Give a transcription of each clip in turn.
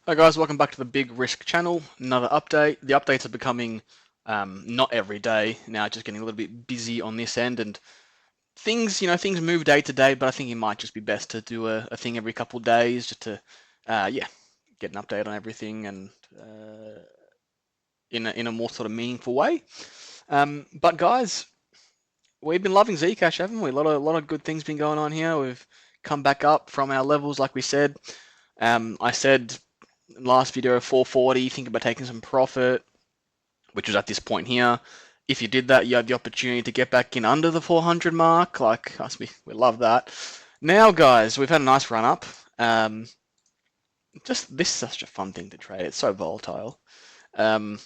Hi guys, welcome back to the Big Risk channel. Another update. The updates are becoming not every day now, just getting a little bit busy on this end, and things move day to day. But I think it might just be best to do a thing every couple of days, just to yeah, get an update on everything and in a more sort of meaningful way. But guys, we've been loving Zcash, haven't we? A lot of good things been going on here. We've come back up from our levels, like we said. I said last video 440, think about taking some profit, which was at this point here. If you did that, you had the opportunity to get back in under the 400 mark. Like us, we love that. Now, guys, we've had a nice run up. Just this is such a fun thing to trade. It's so volatile. I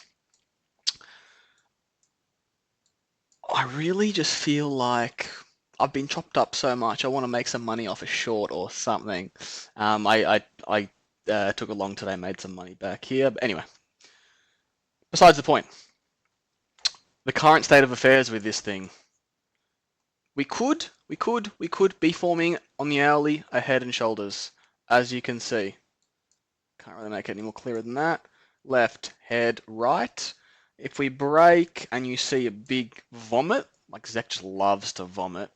really just feel like I've been chopped up so much. I want to make some money off a short or something. I took a long today, made some money back here. But anyway, besides the point. The current state of affairs with this thing. We could be forming on the hourly a head and shoulders, as you can see. Can't really make it any more clearer than that. Left, head, right. If we break and you see a big vomit, like ZEC just loves to vomit,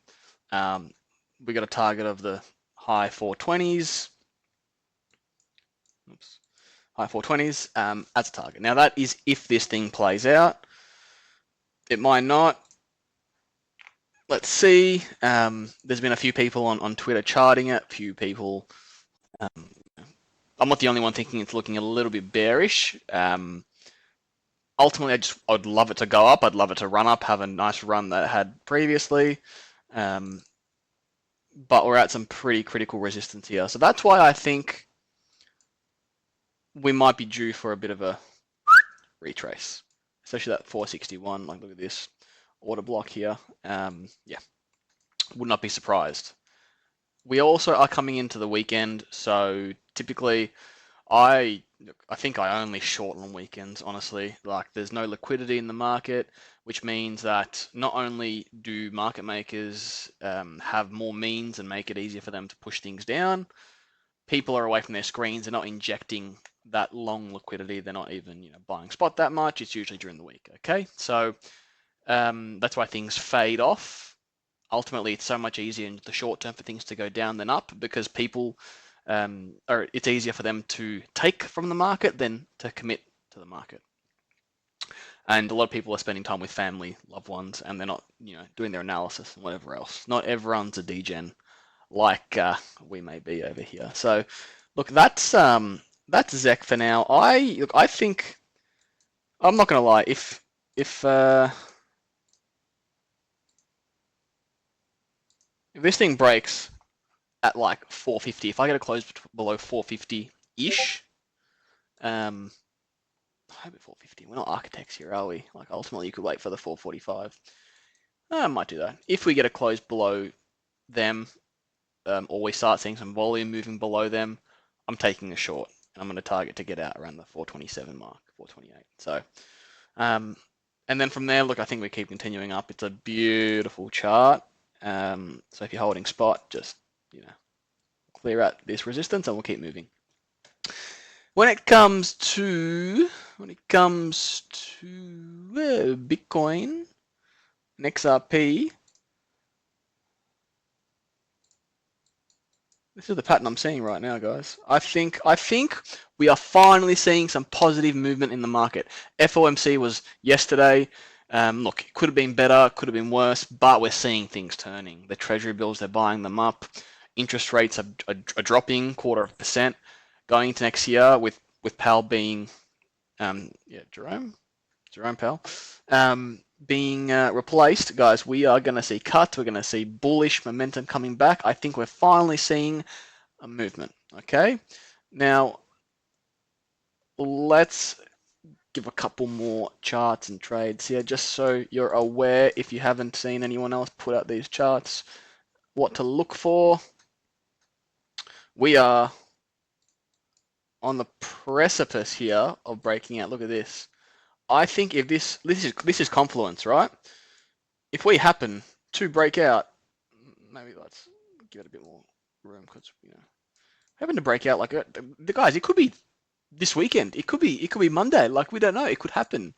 we got a target of the high 420s. Oops. High 420s as a target. Now that is if this thing plays out. It might not. Let's see. There's been a few people on Twitter charting it. A few people. I'm not the only one thinking it's looking a little bit bearish. Ultimately, I'd love it to go up. I'd love it to run up, have a nice run that it had previously. But we're at some pretty critical resistance here. So that's why I think we might be due for a bit of a retrace, especially that 461. Like, look at this order block here. Yeah, would not be surprised. We also are coming into the weekend, so typically I think I only short on weekends, honestly. Like, there's no liquidity in the market, which means that not only do market makers have more means and make it easier for them to push things down, people are away from their screens. They're not injecting that long liquidity. They're not even buying spot that much. It's usually during the week. Okay, so that's why things fade off. Ultimately, it's so much easier in the short term for things to go down than up because people or it's easier for them to take from the market than to commit to the market. And a lot of people are spending time with family, loved ones, and they're not, doing their analysis and whatever else. Not everyone's a degen like we may be over here. So, look, that's ZEC for now. I think I'm not gonna lie. If this thing breaks at like 450, if I get a close below 450-ish, I hope at 450. We're not architects here, are we? Like, ultimately, you could wait for the 445. I might do that. If we get a close below them, or we start seeing some volume moving below them, I'm taking a short. And I'm going to target to get out around the 427 mark, 428. So, and then from there, look, I think we keep continuing up. It's a beautiful chart. So if you're holding spot, just, clear out this resistance and we'll keep moving. When it comes to Bitcoin and XRP, this is the pattern I'm seeing right now, guys. I think we are finally seeing some positive movement in the market. FOMC was yesterday. Look, it could have been better, could have been worse, but we're seeing things turning. The treasury bills, they're buying them up. Interest rates are dropping 0.25% going into next year with Powell being, Jerome Powell, being replaced. Guys, we are going to see cuts. We're going to see bullish momentum coming back. I think we're finally seeing a movement. Okay, now let's give a couple more charts and trades here, just so you're aware, if you haven't seen anyone else put out these charts, what to look for. We are on the precipice here of breaking out. Look at this. I think if this is confluence, right? If we happen to break out, maybe let's give it a bit more room because happen to break out like the guys. It could be this weekend. It could be Monday. Like, we don't know. It could happen.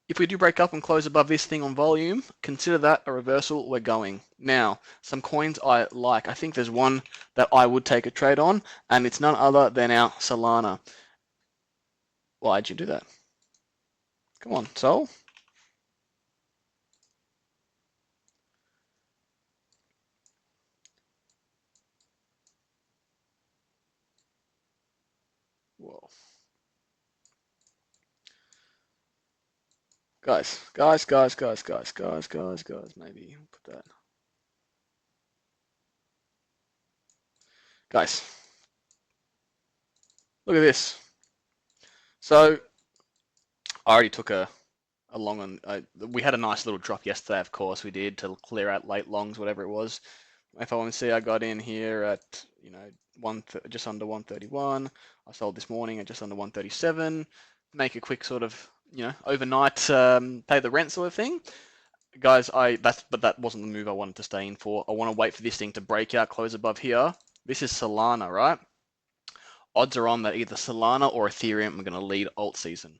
If we do break up and close above this thing on volume, consider that a reversal. We're going. Now, some coins I like. I think there's one that I would take a trade on, and it's none other than our Solana. Why'd you do that? Come on, Sol. Whoa. Guys, maybe put that. Guys, look at this. So, I already took a long one. We had a nice little drop yesterday, of course, we did, to clear out late longs, whatever it was. FOMC, I got in here at, just under 131. I sold this morning at just under 137. Make a quick sort of, overnight pay the rent sort of thing. Guys, but that wasn't the move I wanted to stay in for. I want to wait for this thing to break out, close above here. This is Solana, right? Odds are on that either Solana or Ethereum are going to lead alt season.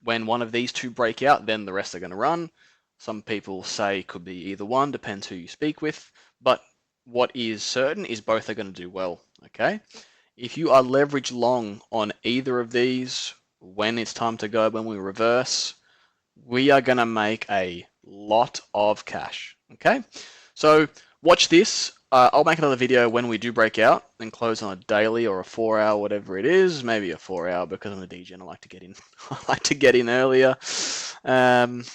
When one of these two break out, then the rest are going to run. Some people say could be either one, depends who you speak with. But what is certain is both are going to do well, okay? If you are leveraged long on either of these, when it's time to go, when we reverse, we are going to make a lot of cash, okay? So watch this. I'll make another video when we do break out and close on a daily or a 4-hour, whatever it is. Maybe a 4-hour because I'm a DGen. I like to get in. I like to get in earlier. Don't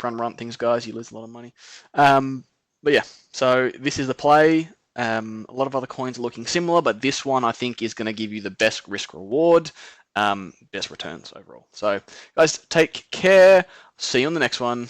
run things, guys. You lose a lot of money. But yeah, so this is the play. A lot of other coins are looking similar, but this one I think is going to give you the best risk reward, best returns overall. So guys, take care. See you on the next one.